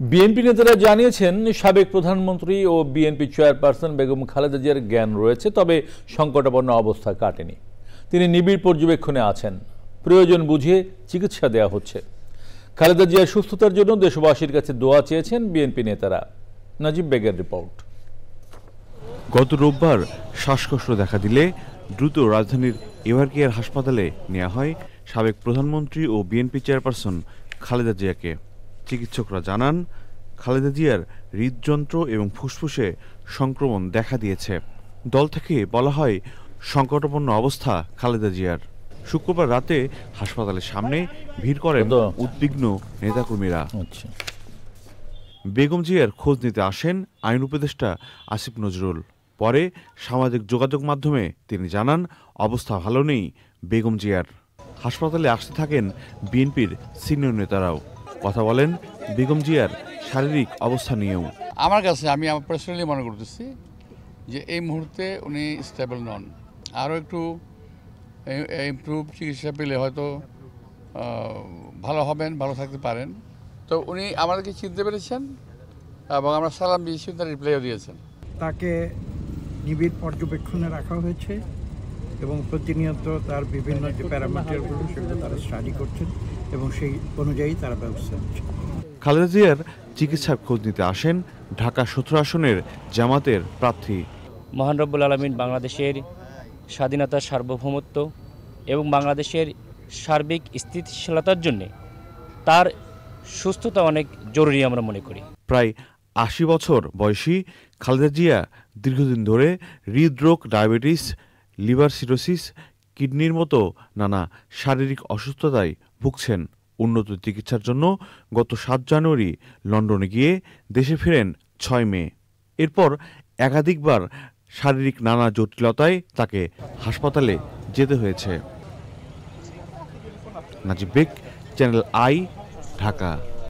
BNP নেতারা জানিয়েছেন সাবেক প্রধানমন্ত্রী ও বিএনপি চেয়ারপারসন বেগম খালেদা জিয়ার জ্ঞান রয়েছে, তবে সংকটাপন্ন অবস্থা কাটেনি। তিনি নিবিড় পর্যবেক্ষণে আছেন, প্রয়োজন বুঝে চিকিৎসা দেওয়া হচ্ছে। খালেদা জিয়ার সুস্থতার জন্য দেশবাসীর কাছে দোয়া চেয়েছেন বিএনপি নেতারা। নাজিব বেগের রিপোর্ট। গত রোববার শ্বাসকষ্ট দেখা দিলে দ্রুত রাজধানীর এভারকেয়ার হাসপাতালে নেওয়া হয় সাবেক প্রধানমন্ত্রী ও বিএনপি চেয়ারপারসন খালেদা জিয়াকে। চিকিৎসকরা জানান, খালেদা জিয়ার হৃদযন্ত্র এবং ফুসফুসে সংক্রমণ দেখা দিয়েছে। দল থেকে বলা হয় সংকটাপন্ন অবস্থা খালেদা জিয়ার। শুক্রবার রাতে হাসপাতালের সামনে ভিড় করেন উদ্বিগ্ন নেতাকর্মীরা। বেগম জিয়ার খোঁজ নিতে আসেন আইন উপদেষ্টা আসিফ নজরুল। পরে সামাজিক যোগাযোগ মাধ্যমে তিনি জানান, অবস্থা ভালো নেই বেগম জিয়ার। হাসপাতালে আসতে থাকেন বিএনপির সিনিয়র নেতারাও। কথা বলেন বেগম জিয়ার শারীরিক অবস্থা নিয়েও। আমার কাছে আমি পার্সোনালি মনে করতেছি যে এই মুহূর্তে উনি স্টেবল নন। আরও একটু ইমপ্রুভ চিকিৎসা পেলে হয়তো ভালো হবেন, ভালো থাকতে পারেন। তো উনি আমাদেরকে চিনতে পেরেছেন এবং আমরা সালাম দিয়েছি, তার রিপ্লাইও দিয়েছেন। তাকে নিবিড় পর্যবেক্ষণে রাখা হয়েছে এবং প্রতিনিয়ত তার বিভিন্ন যে প্যারামিটারগুলো সেগুলো তারা স্টাডি করছেন এবং সেই অনুযায়ী তারা ব্যবস্থা নিচ্ছেন। খালেদা জিয়ার চিকিৎসার খোঁজ নিতে আসেন ঢাকা 17 আসনের জামাতের প্রার্থী। মহান রব্বুল আলামিন বাংলাদেশের স্বাধীনতা, সার্বভৌমত্ব এবং বাংলাদেশের সার্বিক স্থিতিশীলতার জন্য তার সুস্থতা অনেক জরুরি আমরা মনে করি। প্রায় 80 বছর বয়সী খালেদা জিয়া দীর্ঘদিন ধরে হৃদরোগ, ডায়াবেটিস, লিভার সিরোসিস, কিডনির মতো নানা শারীরিক অসুস্থতায় ভুগছেন। উন্নত চিকিৎসার জন্য গত 7 জানুয়ারি লন্ডনে গিয়ে দেশে ফেরেন 6 মে। এরপর একাধিকবার শারীরিক নানা জটিলতায় তাকে হাসপাতালে যেতে হয়েছে। নাজিব বেগ, চ্যানেল আই, ঢাকা।